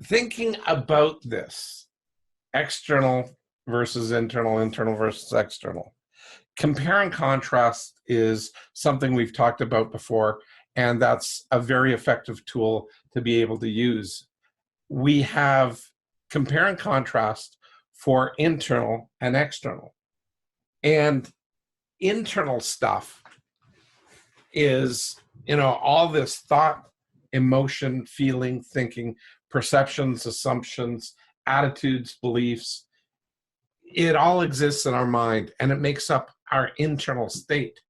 thinking about this, external versus internal, internal versus external. Compare and contrast is something we've talked about before, and that's a very effective tool to be able to use. We have compare and contrast for internal and external. And internal stuff is, all this thought, emotion, feeling, thinking, perceptions, assumptions, attitudes, beliefs. It all exists in our mind, and it makes up our internal state.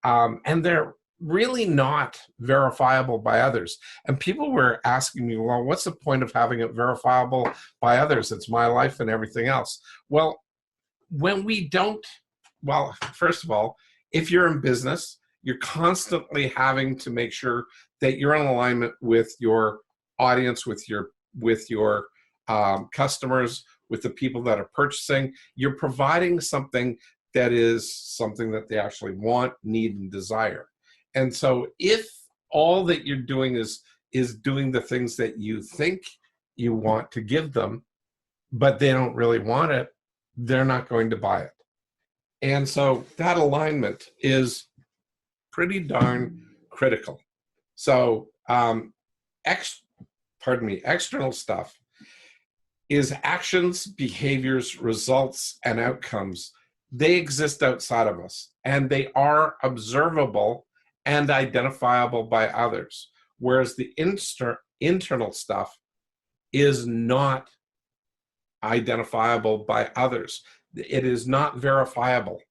And they're really not verifiable by others. And people were asking me, well, what's the point of having it verifiable by others? It's my life and everything else. Well, when we don't, well, first of all, if you're in business, you're constantly having to make sure that you're in alignment with your audience, with your customers, with the people that are purchasing. You're providing something that is something that they actually want, need, and desire. And so if all that you're doing is doing the things that you think you want to give them, but they don't really want it, they're not going to buy it. And so that alignment is pretty darn critical. So external stuff is actions, behaviors, results, and outcomes. They exist outside of us, and they are observable and identifiable by others, whereas the internal stuff is not identifiable by others. It is not verifiable.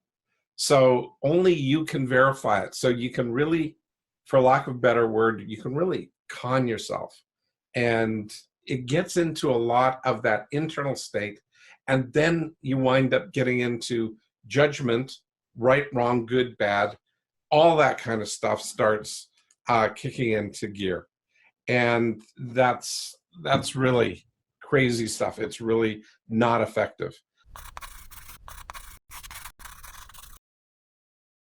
So only you can verify it. So you can really, for lack of a better word, you can really con yourself. And it gets into a lot of that internal state. And then you wind up getting into judgment, right, wrong, good, bad. All that kind of stuff starts kicking into gear. And that's really crazy stuff. It's really not effective.